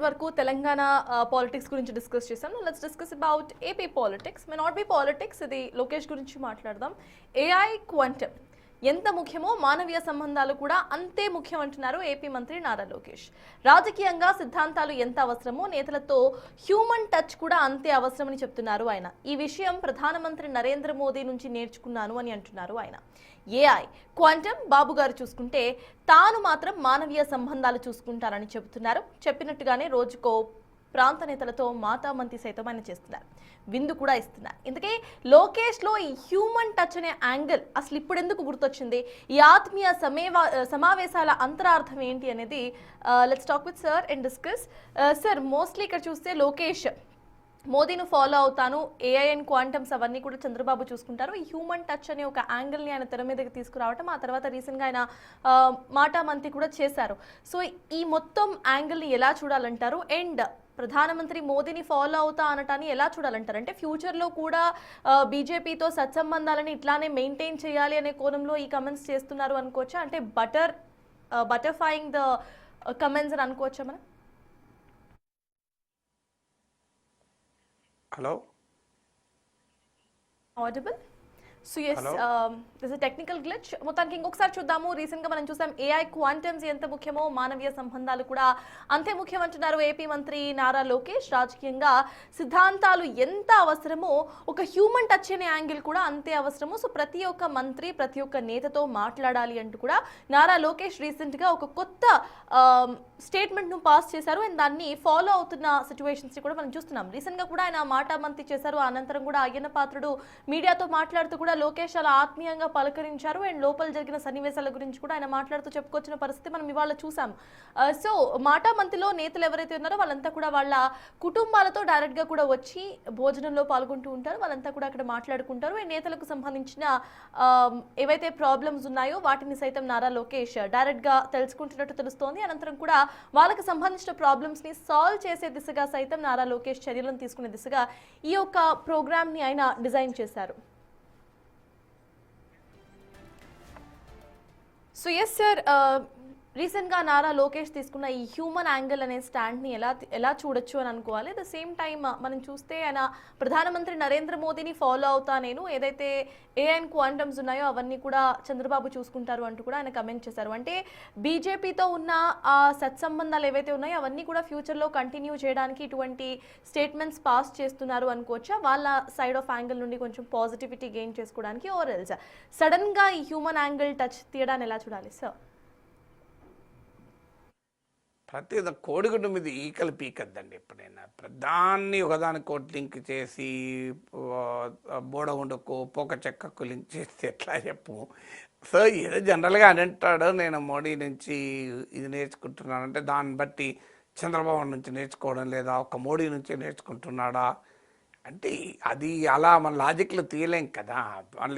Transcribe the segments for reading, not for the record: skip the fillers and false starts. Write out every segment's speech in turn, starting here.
వరకు తెలంగాణ పాలిటిక్స్ గురించి డిస్కస్ చేసాం. Let's discuss about AP politics. May not be politics, ఇది లోకేష్ గురించి మాట్లాడదాం. ఏఐ క్వాంటమ్ ఎంత ముఖ్యమో మానవీయ సంబంధాలు కూడా అంతే ముఖ్యం అంటున్నారు ఏపీ మంత్రి నారా లోకేష్. రాజకీయంగా సిద్ధాంతాలు ఎంత అవసరమో నేతలతో హ్యూమన్ టచ్ కూడా అంతే అవసరమని చెప్తున్నారు ఆయన. ఈ విషయం ప్రధానమంత్రి నరేంద్ర మోదీ నుంచి నేర్చుకున్నాను అని అంటున్నారు ఆయన. ఏఐ క్వాంటమ్ బాబు గారు చూసుకుంటే తాను మాత్రం మానవీయ సంబంధాలు చూసుకుంటారని చెబుతున్నారు. చెప్పినట్టుగానే రోజుకో ప్రాంత నేతలతో మాటామంతి సైతం ఆయన చేస్తున్నారు, విందు కూడా ఇస్తున్నారు. ఇందుకే లోకేష్లో ఈ హ్యూమన్ టచ్ అనే యాంగిల్ అసలు ఇప్పుడు ఎందుకు గుర్తొచ్చింది, ఈ ఆత్మీయ సమావేశాల అంతరార్థం ఏంటి అనేది let's talk with sir and discuss. Sir, mostly ఇక్కడ చూస్తే లోకేష్ మోదీని ఫాలో అవుతాను, ఏఐ అండ్ క్వాంటమ్స్ అవన్నీ కూడా చంద్రబాబు చూసుకుంటారు, ఈ హ్యూమన్ టచ్ అనే ఒక యాంగిల్ని ఆయన తెర మీదకి తీసుకురావటం, ఆ తర్వాత రీసెంట్గా ఆయన మాటామంతి కూడా చేశారు. సో ఈ మొత్తం యాంగిల్ని ఎలా చూడాలంటారు? అండ్ ప్రధానమంత్రి మోదీని ఫాలో అవుతా అనటాన్ని ఎలా చూడాలంటారు? అంటే ఫ్యూచర్లో కూడా బీజేపీతో సత్సంబంధాలని ఇట్లానే మెయింటైన్ చేయాలి అనే కోణంలో ఈ కమెంట్స్ చేస్తున్నారు అనుకోవచ్చా? అంటే బటర్ఫ్లయింగ్ ద కమెంట్స్ అని అనుకోవచ్చా మనం? Hello, audible? So yes, this is technical glitch. మొత్తానికి ఇంకొకసారి చూద్దాము. రీసెంట్గా మనం చూసాం ఏఐ క్వాంటమ్స్ ఎంత ముఖ్యమో మానవీయ సంబంధాలు కూడా అంతే ముఖ్యం అంటున్నారు ఏపీ మంత్రి నారా లోకేష్. రాజకీయంగా సిద్ధాంతాలు ఎంత అవసరమో ఒక హ్యూమన్ టచ్ అనే యాంగిల్ కూడా అంతే అవసరము. సో ప్రతి ఒక్క మంత్రి ప్రతి ఒక్క నేతతో మాట్లాడాలి అంటూ కూడా నారా లోకేష్ రీసెంట్గా ఒక కొత్త స్టేట్మెంట్ను పాస్ చేశారు. అండ్ దాన్ని ఫాలో అవుతున్న సిచ్యువేషన్స్ కూడా మనం చూస్తున్నాం. రీసెంట్గా కూడా ఆయన మాటామంతి చేశారు. అనంతరం కూడా అయ్యన్న పాత్రుడు మీడియాతో మాట్లాడుతూ కూడా లోకేష్ అలా ఆత్మీయంగా పలకరించారు. అండ్ లోపల జరిగిన సన్నివేశాల గురించి కూడా ఆయన మాట్లాడుతూ చెప్పుకొచ్చిన పరిస్థితి మనం ఇవాళ చూసాం. సో మాటామంతిలో నేతలు ఎవరైతే ఉన్నారో వాళ్ళంతా కూడా వాళ్ళ కుటుంబాలతో డైరెక్ట్గా కూడా వచ్చి భోజనంలో పాల్గొంటూ ఉంటారు. వాళ్ళంతా కూడా అక్కడ మాట్లాడుకుంటారు. అండ్ నేతలకు సంబంధించిన ఏవైతే ప్రాబ్లమ్స్ ఉన్నాయో వాటిని సైతం నారా లోకేష్ డైరెక్ట్గా తెలుసుకుంటున్నట్టు తెలుస్తోంది. అనంతరం కూడా వాళ్ళకి సంబంధించిన ప్రాబ్లమ్స్ని సాల్వ్ చేసే దిశగా సైతం నారా లోకేష్ చర్యలను తీసుకునే దిశగా ఈ యొక్క ప్రోగ్రామ్ని ఆయన డిజైన్ చేశారు. సో ఎస్ సార్, రీసెంట్గా నారా లోకేష్ తీసుకున్న ఈ హ్యూమన్ యాంగిల్ అనే స్టాండ్ని ఎలా చూడొచ్చు అని అనుకోవాలి. అట్ ద సేమ్ టైం మనం చూస్తే ఆయన ప్రధానమంత్రి నరేంద్ర మోదీని ఫాలో అవుతా, నేను ఏదైతే ఏఐ అండ్ క్వాంటమ్స్ ఉన్నాయో అవన్నీ కూడా చంద్రబాబు చూసుకుంటారు అంటూ కూడా ఆయన కమెంట్ చేశారు. అంటే బీజేపీతో ఉన్న ఆ సత్సంబంధాలు ఏవైతే ఉన్నాయో అవన్నీ కూడా ఫ్యూచర్లో కంటిన్యూ చేయడానికి ఇటువంటి స్టేట్మెంట్స్ పాస్ చేస్తున్నారు అనుకోవచ్చా? వాళ్ళ సైడ్ ఆఫ్ యాంగిల్ నుండి కొంచెం పాజిటివిటీ గెయిన్ చేసుకోవడానికి, ఓర్ ఎల్స్ సడన్గా ఈ హ్యూమన్ యాంగిల్ టచ్ తీయడాన్ని ఎలా చూడాలి సార్? ప్రతి కోడిగుడ్డు మీద ఈకలు పీకద్దండి. ఎప్పుడైనా ప్రధాన్ని ఒకదానికోటి లింక్ చేసి బోడగుండకు పోక చెక్కకు లింక్ చేస్తే ఎట్లా చెప్పు. సో ఏదో జనరల్గా అని అంటాడు, నేను మోడీ నుంచి ఇది నేర్చుకుంటున్నానంటే దాన్ని బట్టి చంద్రబాబు నుంచి నేర్చుకోవడం లేదా ఒక మోడీ నుంచి నేర్చుకుంటున్నాడా అంటే అది అలా మన లాజిక్లో తీయలేం కదా.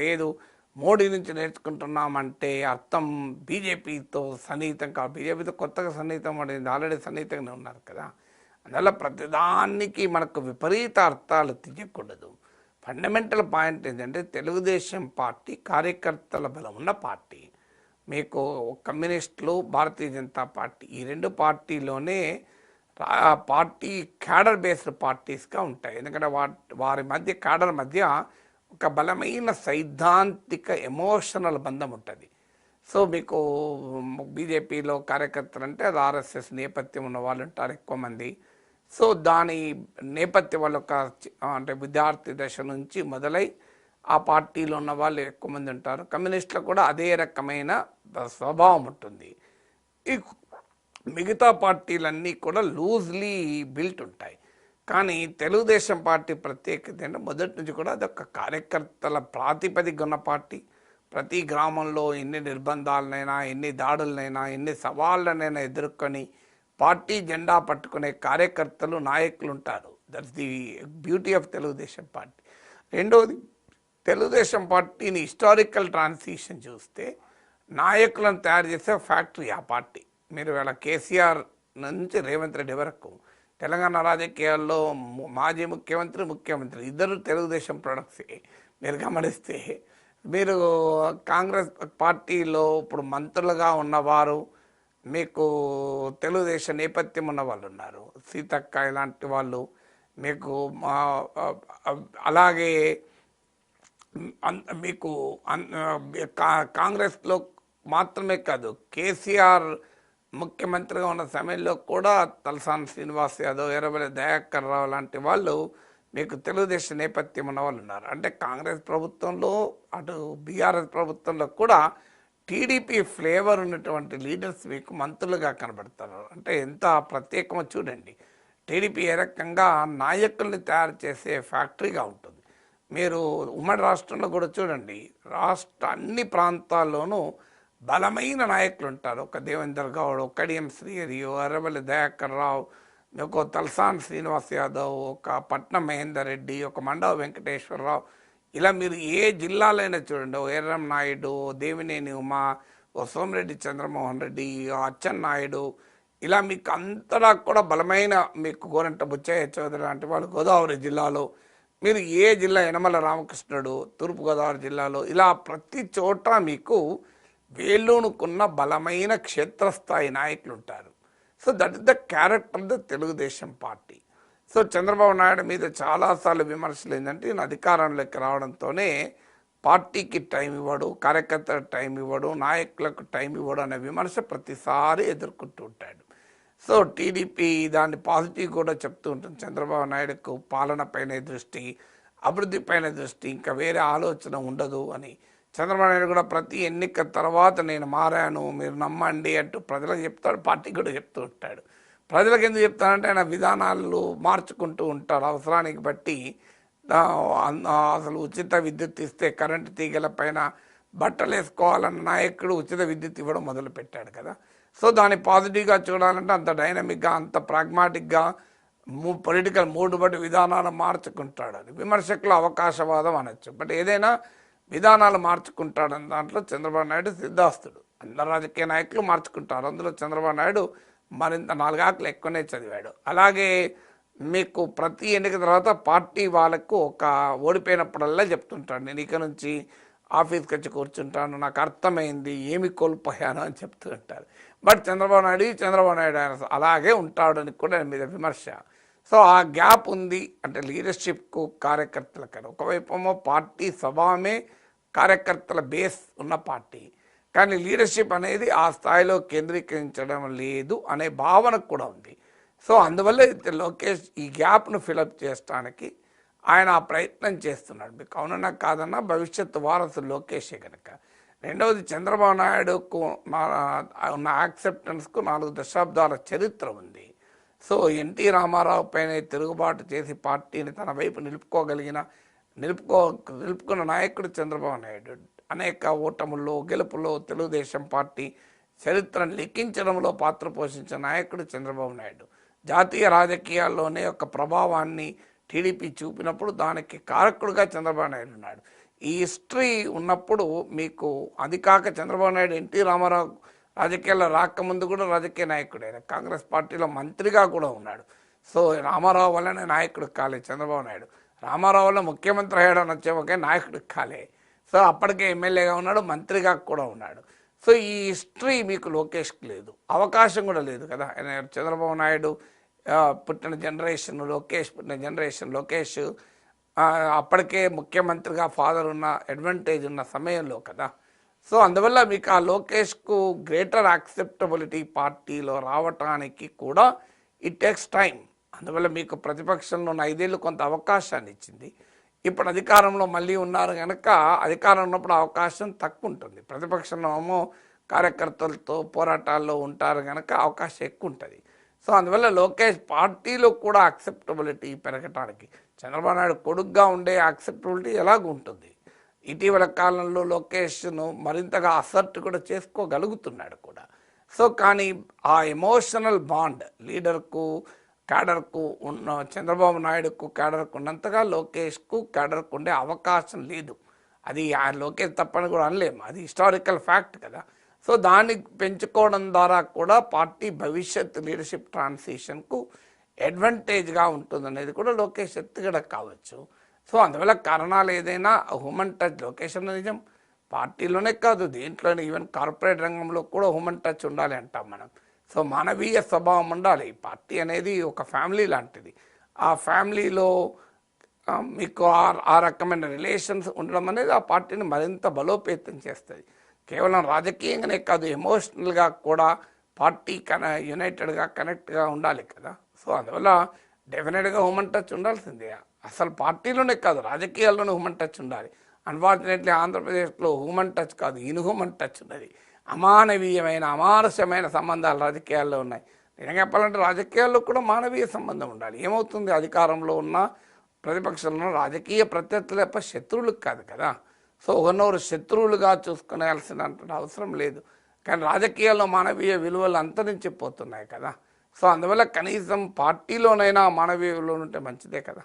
లేదు మోడీ నుంచి నేర్చుకుంటున్నామంటే అర్థం బీజేపీతో సన్నిహితం కాదు, బీజేపీతో కొత్తగా సన్నిహితం పడింది, ఆల్రెడీ సన్నిహితంగా ఉన్నారు కదా. అందువల్ల ప్రతిదానికి మనకు విపరీత అర్థాలు తీయకూడదు. ఫండమెంటల్ పాయింట్ ఏంటంటే తెలుగుదేశం పార్టీ కార్యకర్తల బలం ఉన్న పార్టీ. మీకు కమ్యూనిస్టులు, భారతీయ జనతా పార్టీ, ఈ రెండు పార్టీలోనే పార్టీ క్యాడర్ బేస్డ్ పార్టీస్గా ఉంటాయి. ఎందుకంటే వారి మధ్య క్యాడర్ మధ్య ఒక బలమైన సైద్ధాంతిక ఎమోషనల్ బంధం ఉంటుంది. సో మీకు బీజేపీలో కార్యకర్తలు అంటే అది ఆర్ఎస్ఎస్ నేపథ్యం ఉన్న వాళ్ళు ఉంటారు ఎక్కువ మంది. సో దాని నేపథ్యం వాళ్ళు అంటే విద్యార్థి దశ నుంచి మొదలై ఆ పార్టీలో ఉన్న వాళ్ళు ఎక్కువ మంది ఉంటారు. కమ్యూనిస్టులు కూడా అదే రకమైన స్వభావం ఉంటుంది. ఈ మిగతా పార్టీలన్నీ కూడా లూజ్లీ బిల్ట్ ఉంటాయి. కానీ తెలుగుదేశం పార్టీ ప్రత్యేకత అంటే మొదటి నుంచి కూడా అదొక కార్యకర్తల ప్రాతిపదిక ఉన్న పార్టీ. ప్రతి గ్రామంలో ఎన్ని నిర్బంధాలనైనా, ఎన్ని దాడులనైనా, ఎన్ని సవాళ్ళనైనా ఎదుర్కొని పార్టీ జెండా పట్టుకునే కార్యకర్తలు, నాయకులు ఉంటారు. That's the beauty of Telugu Desam party. రెండవది, తెలుగుదేశం పార్టీని హిస్టారికల్ ట్రాన్సిషన్ చూస్తే నాయకులను తయారు చేసే ఫ్యాక్టరీ ఆ పార్టీ. మీరు ఇలా కేసీఆర్ నుంచి రేవంత్ రెడ్డి వరకు తెలంగాణ రాజకీయాల్లో మాజీ ముఖ్యమంత్రి ఇద్దరు తెలుగుదేశం ప్రొడక్ట్సే. మీరు గమనిస్తే మీరు కాంగ్రెస్ పార్టీలో ఇప్పుడు మంత్రులుగా ఉన్నవారు మీకు తెలుగుదేశం నేపథ్యం ఉన్న వాళ్ళు ఉన్నారు, సీతక్క ఇలాంటి వాళ్ళు మీకు అలాగే మీకు కాంగ్రెస్లో మాత్రమే కాదు, కేసీఆర్ ముఖ్యమంత్రిగా ఉన్న సమయంలో కూడా తలసాని శ్రీనివాస్ యాదవ్, ఎర్రబెల్లి దయాకర్ రావు లాంటి వాళ్ళు మీకు తెలుగుదేశం నేపథ్యం ఉన్న వాళ్ళు ఉన్నారు. అంటే కాంగ్రెస్ ప్రభుత్వంలో అటు బీఆర్ఎస్ ప్రభుత్వంలో కూడా టీడీపీ ఫ్లేవర్ ఉన్నటువంటి లీడర్స్ మీకు మంత్రులుగా కనబడతారు. అంటే ఎంత ప్రత్యేకమో చూడండి. టీడీపీ ఏ రకంగా నాయకుల్ని తయారు చేసే ఫ్యాక్టరీగా ఉంటుంది. మీరు ఉమ్మడి రాష్ట్రంలో కూడా చూడండి, అన్ని ప్రాంతాల్లోనూ బలమైన నాయకులు ఉంటారు. ఒక దేవేందర్ గౌడ్, ఒక కడియం శ్రీహరి, ఎర్రబెల్లి దయాకర్ రావు, ఒక తలసాని శ్రీనివాస్ యాదవ్, ఒక పట్నం మహేందర్ రెడ్డి, ఒక మండవ వెంకటేశ్వరరావు, ఇలా మీరు ఏ జిల్లాలైనా చూడండి, ఓ ఎర్రం నాయుడు, దేవినేని ఉమా, ఓ సోమిరెడ్డి చంద్రమోహన్ రెడ్డి, అచ్చెన్నాయుడు, ఇలా మీకు అంతటా కూడా బలమైన మీకు గోరంట బుచ్చయ్య చౌదరి లాంటి వాళ్ళు గోదావరి జిల్లాలో, మీరు ఏ జిల్లా, యనమల రామకృష్ణుడు తూర్పుగోదావరి జిల్లాలో, ఇలా ప్రతి చోట మీకు వేళ్ళూనుకున్న బలమైన క్షేత్రస్థాయి నాయకులు ఉంటారు. So that is the character of the Telugu Desam party. So Chandrababu Naidu మీద చాలాసార్లు విమర్శలు ఏంటంటే, ఈయన అధికారంలోకి రావడంతోనే పార్టీకి టైం ఇవ్వడు, కార్యకర్తలకు టైం ఇవ్వడు, నాయకులకు టైం ఇవ్వడు అనే విమర్శ ప్రతిసారి ఎదుర్కొంటూ ఉంటాడు. సో టీడీపీ దాన్ని పాజిటివ్ కూడా చెప్తూ ఉంటుంది. చంద్రబాబు నాయుడుకు పాలనపైనే దృష్టి, అభివృద్ధిపైన దృష్టి, ఇంకా వేరే ఆలోచన ఉండదు అని. చంద్రబాబు నాయుడు కూడా ప్రతి ఎన్నిక తర్వాత నేను మారాను, మీరు నమ్మండి అంటూ ప్రజలకు చెప్తాడు, పార్టీకి కూడా చెప్తూ ఉంటాడు. ప్రజలకు ఎందుకు చెప్తానంటే ఆయన విధానాలు మార్చుకుంటూ ఉంటారు అవసరానికి బట్టి. అసలు ఉచిత విద్యుత్ ఇస్తే కరెంటు తీగల పైన బట్టలు వేసుకోవాలన్న నాయకుడు ఉచిత విద్యుత్ ఇవ్వడం మొదలుపెట్టాడు కదా. సో దాన్ని పాజిటివ్గా చూడాలంటే అంత డైనమిక్గా, అంత ప్రాగ్మాటిక్గా పొలిటికల్ మూడ్ బట్టి విధానాలు మార్చుకుంటాడు. అది విమర్శకులు అవకాశవాదం అనొచ్చు. బట్ ఏదైనా విధానాలు మార్చుకుంటాడని దాంట్లో చంద్రబాబు నాయుడు సిద్ధాస్తుడు. అందరు రాజకీయ నాయకులు మార్చుకుంటారు, అందులో చంద్రబాబు నాయుడు మరింత 4 ఆకులు ఎక్కువనే చదివాడు. అలాగే మీకు ప్రతి ఎన్నిక తర్వాత పార్టీ వాళ్ళకు ఒక ఓడిపోయినప్పుడల్లా చెప్తుంటాడు, నేను ఇక నుంచి ఆఫీస్కి వచ్చి కూర్చుంటాను, నాకు అర్థమైంది ఏమి కోల్పోయాను అని చెప్తూ ఉంటారు. బట్ చంద్రబాబు నాయుడు అలాగే ఉంటాడని కూడా మీద విమర్శ. సో ఆ గ్యాప్ ఉంది. అంటే లీడర్షిప్కు కార్యకర్తలకు ఒకవైపు పార్టీ స్వభావమే కార్యకర్తల బేస్ ఉన్న పార్టీ, కానీ లీడర్షిప్ అనేది ఆ స్థాయిలో కేంద్రీకరించడం లేదు అనే భావన కూడా ఉంది. సో అందువల్ల లోకేష్ ఈ గ్యాప్ను ఫిలప్ చేయడానికి ఆయన ఆ ప్రయత్నం చేస్తున్నాడు. మీకు అవునన్నా కాదన్నా భవిష్యత్తు వారసుడు లోకేషే కనుక. రెండవది, చంద్రబాబు నాయుడుకు ఉన్న యాక్సెప్టెన్స్కు 4 దశాబ్దాల చరిత్ర ఉంది. సో ఎన్టీ రామారావు పైన తిరుగుబాటు చేసి పార్టీని తన వైపు నిలుపుకున్న నాయకుడు చంద్రబాబు నాయుడు. అనేక ఓటముల్లో, గెలుపులో తెలుగుదేశం పార్టీ చరిత్రను లిఖించడంలో పాత్ర పోషించిన నాయకుడు చంద్రబాబు నాయుడు. జాతీయ రాజకీయాల్లోనే ఒక ప్రభావాన్ని టీడీపీ చూపినప్పుడు దానికి కారకుడుగా చంద్రబాబు నాయుడు ఉన్నాడు. ఈ హిస్టరీ ఉన్నప్పుడు మీకు అది కాక చంద్రబాబు నాయుడు ఎన్టీ రామారావు రాజకీయాల్లో రాకముందు కూడా రాజకీయ నాయకుడే, కాంగ్రెస్ పార్టీలో మంత్రిగా కూడా ఉన్నాడు. సో రామారావు వల్లనే నాయకుడు కాలే చంద్రబాబు నాయుడు, రామారావు వల్ల ముఖ్యమంత్రి అయ్యాడని వచ్చే నాయకుడు కాలే. సో అప్పటికే ఎమ్మెల్యేగా ఉన్నాడు, మంత్రిగా కూడా ఉన్నాడు. సో ఈ హిస్టరీ మీకు లోకేష్కి లేదు, అవకాశం కూడా లేదు కదా. చంద్రబాబు నాయుడు పుట్టిన జనరేషన్ లోకేష్ అప్పటికే ముఖ్యమంత్రిగా ఫాదర్ ఉన్న అడ్వాంటేజ్ ఉన్న సమయంలో కదా. సో అందువల్ల మీకు ఆ లోకేష్కు గ్రేటర్ యాక్సెప్టబిలిటీ పార్టీలో రావటానికి కూడా ఇట్ టేక్స్ టైం. అందువల్ల మీకు ప్రతిపక్షంలో ఉన్న 5 ఏళ్ళు కొంత అవకాశాన్ని ఇచ్చింది. ఇప్పుడు అధికారంలో మళ్ళీ ఉన్నారు కనుక అధికారం ఉన్నప్పుడు అవకాశం తక్కువ ఉంటుంది. ప్రతిపక్షంలో ఏమో కార్యకర్తలతో పోరాటాల్లో ఉంటారు కనుక అవకాశం ఎక్కువ ఉంటుంది. సో అందువల్ల లోకేష్ పార్టీలో కూడా యాక్సెప్టబిలిటీ పెరగటానికి చంద్రబాబు నాయుడు కొడుగ్గా ఉండే యాక్సెప్టబిలిటీ ఎలాగూ ఉంటుంది. ఇటీవల కాలంలో లోకేష్ను మరింతగా అసర్ట్ కూడా చేసుకోగలుగుతున్నాడు కూడా. సో కానీ ఆ ఎమోషనల్ బాండ్ లీడర్కు క్యాడర్కు ఉన్న చంద్రబాబు నాయుడుకు క్యాడర్కు ఉన్నంతగా లోకేష్కు క్యాడర్కు ఉండే అవకాశం లేదు. అది లోకేష్ తప్పని కూడా అనలేము, అది హిస్టారికల్ ఫ్యాక్ట్ కదా. సో దాన్ని పెంచుకోవడం ద్వారా కూడా పార్టీ భవిష్యత్ లీడర్షిప్ ట్రాన్సిషన్కు అడ్వాంటేజ్గా ఉంటుందనేది కూడా లోకేష్ ఎత్తుగడ కావచ్చు. సో అందువల్ల కారణాలు ఏదైనా హ్యూమన్ టచ్ లోకేష్ అన్న నిజం, పార్టీలోనే కాదు, దేంట్లోనే ఈవెన్ కార్పొరేట్ రంగంలో కూడా హ్యూమన్ టచ్ ఉండాలి అంటాం మనం. సో మానవీయ స్వభావం ఉండాలి. పార్టీ అనేది ఒక ఫ్యామిలీ లాంటిది. ఆ ఫ్యామిలీలో మీకు ఆ రకమైన రిలేషన్స్ ఉండడం అనేది ఆ పార్టీని మరింత బలోపేతం చేస్తుంది. కేవలం రాజకీయంగానే కాదు, ఎమోషనల్గా కూడా పార్టీ యునైటెడ్గా కనెక్ట్గా ఉండాలి కదా. సో అందువల్ల డెఫినెట్గా హ్యూమన్ టచ్ ఉండాల్సిందే. అసలు పార్టీలోనే కాదు, రాజకీయాల్లోనే హ్యూమన్ టచ్ ఉండాలి. అన్ఫార్చునేట్లీ ఆంధ్రప్రదేశ్లో హ్యూమన్ టచ్ కాదు, ఇన్హ్యూమన్ టచ్ ఉన్నది. అమానవీయమైన అమానుషమైన సంబంధాలు రాజకీయాల్లో ఉన్నాయి. నిజంగా చెప్పాలంటే రాజకీయాల్లో కూడా మానవీయ సంబంధం ఉండాలి. ఏమవుతుంది, అధికారంలో ఉన్న ప్రతిపక్షంలో రాజకీయ ప్రత్యర్థులు తప్ప శత్రువులకు కాదు కదా. సో ఒకరినొకరు శత్రువులుగా చూసుకునేయాల్సిన అవసరం లేదు. కానీ రాజకీయాల్లో మానవీయ విలువలు అంతరించిపోతున్నాయి కదా. సో అందువల్ల కనీసం పార్టీలోనైనా మానవీయ విలువలు ఉంటే మంచిదే కదా.